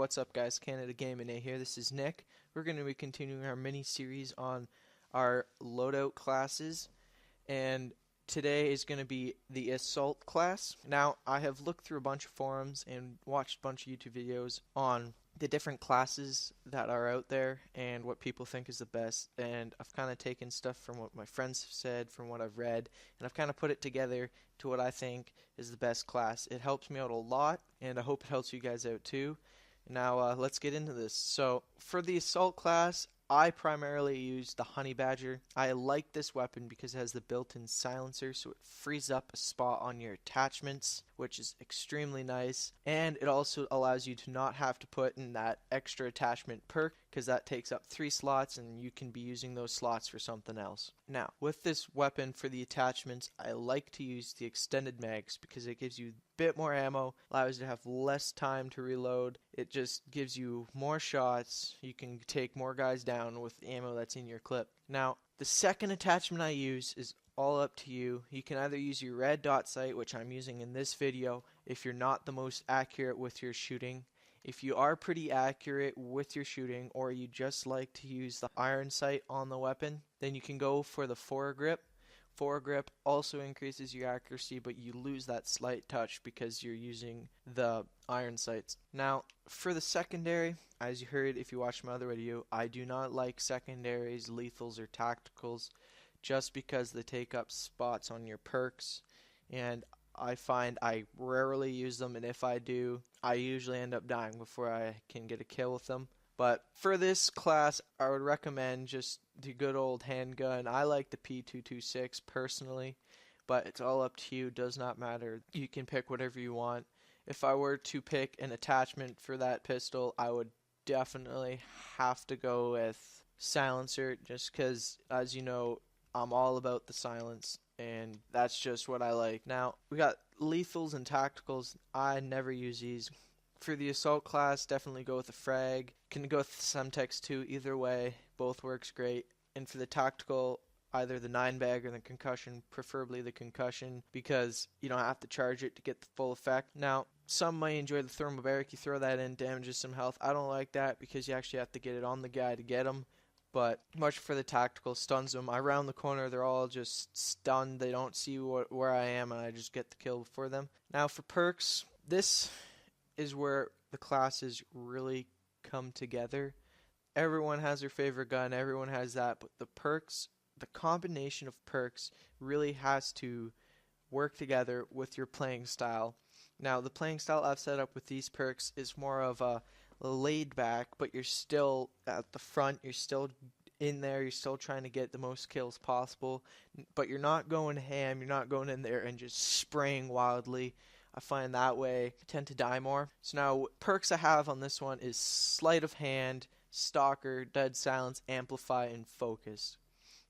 What's up, guys? Canada Gaming A here. This is Nick. We're going to be continuing our mini-series on our loadout classes, and today is going to be the Assault class. Now, I have looked through a bunch of forums and watched a bunch of YouTube videos on the different classes that are out there and what people think is the best, and I've kind of taken stuff from what my friends have said, from what I've read, and I've kind of put it together to what I think is the best class. It helps me out a lot, and I hope it helps you guys out too. Now let's get into this. So for the Assault class, I primarily use the Honey Badger. I like this weapon because it has the built-in silencer, so it frees up a spot on your attachments, which is extremely nice. And it also allows you to not have to put in that extra attachment perk, because that takes up 3 slots and you can be using those slots for something else. Now, with this weapon for the attachments, I like to use the extended mags because it gives you a bit more ammo, allows you to have less time to reload. It just gives you more shots. You can take more guys down with the ammo that's in your clip. Now, the second attachment I use is all up to you. You can either use your red dot sight, which I'm using in this video, if you're not the most accurate with your shooting. If you are pretty accurate with your shooting, or you just like to use the iron sight on the weapon, then you can go for the Foregrip. Foregrip also increases your accuracy, but you lose that slight touch because you're using the iron sights. Now, for the secondary, as you heard if you watched my other video, I do not like secondaries, lethals, or tacticals, just because they take up spots on your perks, and I find I rarely use them, and if I do, I usually end up dying before I can get a kill with them. But for this class, I would recommend just the good old handgun. I like the P226 personally, but it's all up to you. Does not matter. You can pick whatever you want. If I were to pick an attachment for that pistol, I would definitely have to go with silencer, just because, as you know, I'm all about the silence, and that's just what I like. Now, we got lethals and tacticals. I never use these. For the Assault class, definitely go with the Frag. Can go with the Semtex too, either way. Both works great. And for the tactical, either the 9-bag or the Concussion, preferably the Concussion, because you don't have to charge it to get the full effect. Now, some might enjoy the thermobaric. You throw that in, damages some health. I don't like that because you actually have to get it on the guy to get him. But much for the tactical, stuns them. I round the corner, they're all just stunned. They don't see where I am, and I just get the kill for them. Now for perks, this is where the classes really come together. Everyone has their favorite gun, everyone has that, but the perks, the combination of perks really has to work together with your playing style. Now, the playing style I've set up with these perks is more of a laid back, but you're still at the front, you're still in there, you're still trying to get the most kills possible, but you're not going ham, you're not going in there and just spraying wildly. I find that way I tend to die more. So now, perks I have on this one is Sleight of Hand, Stalker, Dead Silence, Amplify, and Focus.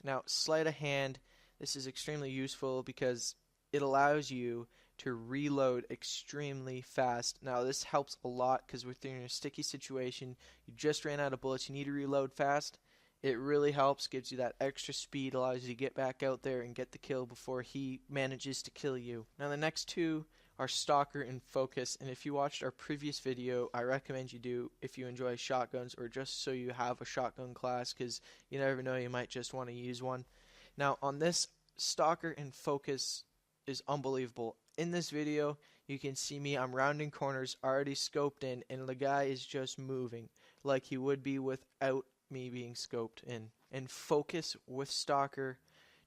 Now, Sleight of Hand, this is extremely useful because it allows you to reload extremely fast. Now, this helps a lot because within a sticky situation, you just ran out of bullets, you need to reload fast. It really helps, gives you that extra speed, allows you to get back out there and get the kill before he manages to kill you. Now, the next two are Stalker and Focus, and if you watched our previous video, I recommend you do if you enjoy shotguns, or just so you have a shotgun class, because you never know, you might just want to use one. Now, on this, Stalker and Focus is unbelievable. In this video, you can see me, I'm rounding corners, already scoped in, and the guy is just moving like he would be without me being scoped in. And Focus with Stalker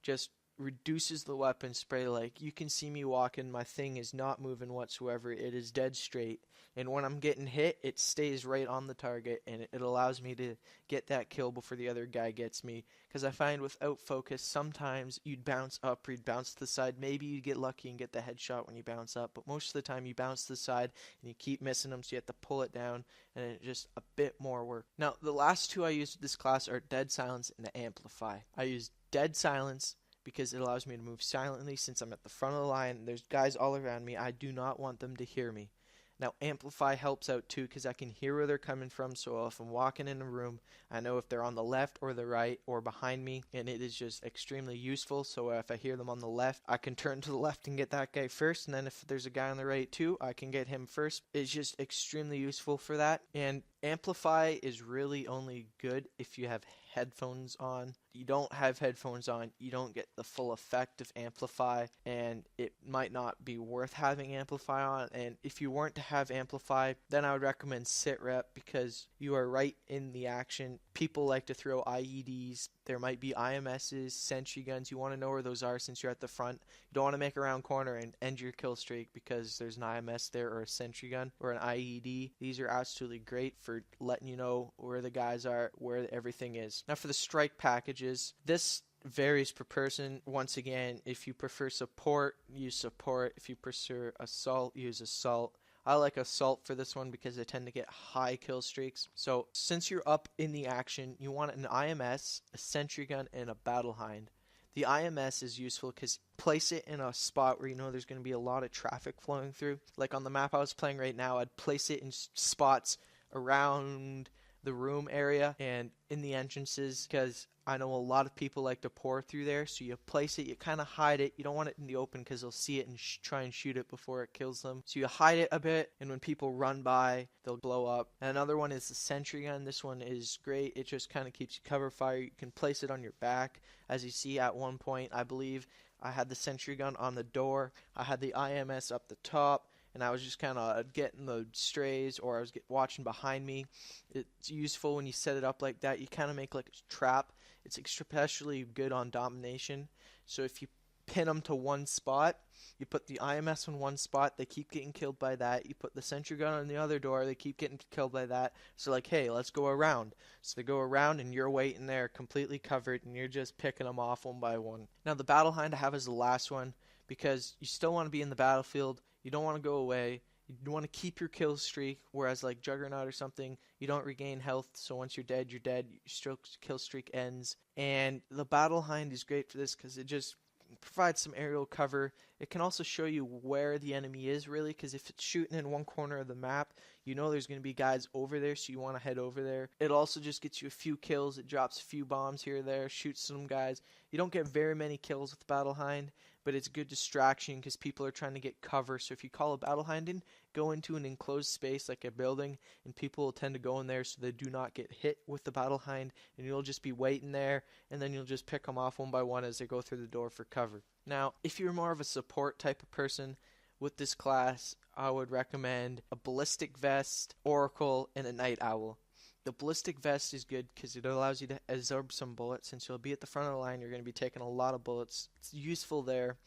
just reduces the weapon spray. Like, you can see me walking, my thing is not moving whatsoever, it is dead straight, and when I'm getting hit, it stays right on the target, and it allows me to get that kill before the other guy gets me, because I find without Focus, sometimes you'd bounce up or you'd bounce to the side, maybe you'd get lucky and get the headshot when you bounce up, but most of the time you bounce to the side and you keep missing them, so you have to pull it down, and it's just a bit more work. Now, the last two I used with this class are Dead Silence and Amplify. I use Dead Silence because it allows me to move silently since I'm at the front of the line. There's guys all around me. I do not want them to hear me. Now Amplify helps out too because I can hear where they're coming from, so if I'm walking in a room, I know if they're on the left or the right or behind me, and it is just extremely useful. So if I hear them on the left, I can turn to the left and get that guy first, and then if there's a guy on the right too, I can get him first. It's just extremely useful for that. And Amplify is really only good if you have headphones on. You don't have headphones on, you don't get the full effect of Amplify, and it might not be worth having Amplify on. And if you weren't to have Amplify, then I would recommend sit rep because you are right in the action. People like to throw IEDs. There might be I.M.Ss, Sentry Guns. You want to know where those are since you're at the front. You don't want to make a round corner and end your kill streak because there's an I.M.S there or a Sentry Gun or an IED. These are absolutely great for letting you know where the guys are, where everything is. Now for the strike packages, this varies per person. Once again, if you prefer support, use support. If you prefer assault, use assault. I like assault for this one because I tend to get high kill streaks. So since you're up in the action, you want an I.M.S, a Sentry Gun, and a Battle Hind. The I.M.S is useful because place it in a spot where you know there's going to be a lot of traffic flowing through. Like on the map I was playing right now, I'd place it in spots around the room area and in the entrances because I know a lot of people like to pour through there. So you place it, you kind of hide it. You don't want it in the open because they'll see it and try and shoot it before it kills them. So you hide it a bit, and when people run by, they'll blow up. And another one is the Sentry Gun. This one is great. It just kind of keeps you cover fire. You can place it on your back. As you see at one point, I believe I had the Sentry Gun on the door. I had the I.M.S up the top. And I was just kind of getting the strays, or I was watching behind me. It's useful when you set it up like that. You kind of make like a trap. It's especially good on domination. So if you pin them to one spot, you put the I.M.S on one spot, they keep getting killed by that. You put the Sentry Gun on the other door, they keep getting killed by that. So like, hey, let's go around. So they go around and you're waiting there completely covered and you're just picking them off one by one. Now the Battle Hind I have as the last one because you still want to be in the battlefield. You don't want to go away. You want to keep your kill streak, whereas like Juggernaut or something, you don't regain health, so once you're dead, you're dead. Your kill streak ends. And the Battle Hind is great for this because it just provides some aerial cover. It can also show you where the enemy is really, because if it's shooting in one corner of the map, you know there's going to be guys over there, so you want to head over there. It also just gets you a few kills. It drops a few bombs here or there, shoots some guys. You don't get very many kills with Battle Hind, but it's a good distraction because people are trying to get cover. So if you call a Battle Hind in, go into an enclosed space like a building, and people will tend to go in there so they do not get hit with the Battle Hind, and you'll just be waiting there, and then you'll just pick them off one by one as they go through the door for cover. Now, if you're more of a support type of person with this class, I would recommend a Ballistic Vest, Oracle, and a Night Owl. The Ballistic Vest is good because it allows you to absorb some bullets. Since you'll be at the front of the line, you're going to be taking a lot of bullets. It's useful there,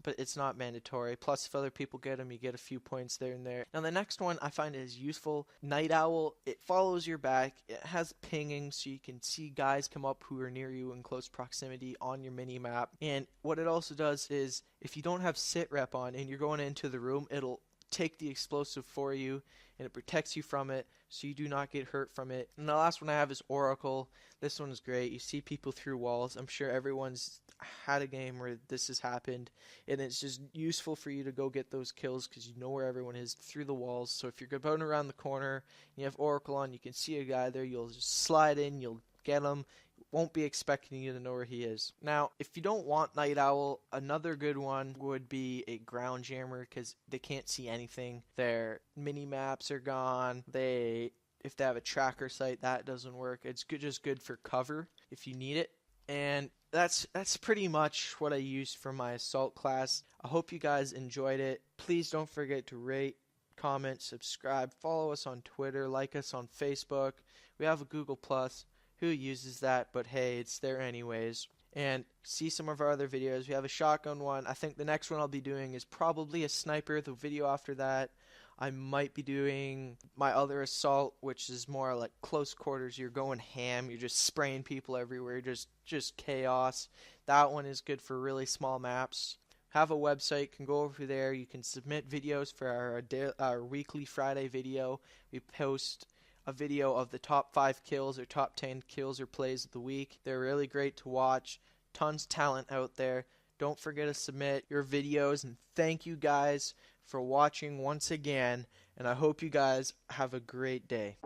but it's not mandatory. Plus, if other people get them, you get a few points there and there. Now, the next one I find is useful. Night Owl, it follows your back. It has pinging, so you can see guys come up who are near you in close proximity on your mini-map. And what it also does is, if you don't have sit rep on and you're going into the room, it'll take the explosive for you, and it protects you from it, so you do not get hurt from it. And the last one I have is Oracle. This one is great. You see people through walls. I'm sure everyone's had a game where this has happened, and it's just useful for you to go get those kills because you know where everyone is through the walls. So if you're going around the corner and you have Oracle on, you can see a guy there. You'll just slide in, you'll get him. Won't be expecting you to know where he is. Now, if you don't want Night Owl, another good one would be a Ground Jammer because they can't see anything. Their mini maps are gone. If they have a tracker sight, that doesn't work. It's just good for cover if you need it. And that's pretty much what I used for my assault class. I hope you guys enjoyed it. Please don't forget to rate, comment, subscribe, follow us on Twitter, like us on Facebook. We have a Google+. Who uses that? But hey, it's there anyways. And see some of our other videos. We have a shotgun one. I think the next one I'll be doing is probably a sniper. The video after that, I might be doing my other assault, which is more like close quarters. You're going ham. You're just spraying people everywhere. Just chaos. That one is good for really small maps. Have a website. Can go over there. You can submit videos for our weekly Friday video. We post a video of the top 5 kills or top 10 kills or plays of the week. They're really great to watch. Tons of talent out there. Don't forget to submit your videos, and thank you guys for watching once again, and and I hope you guys have a great day.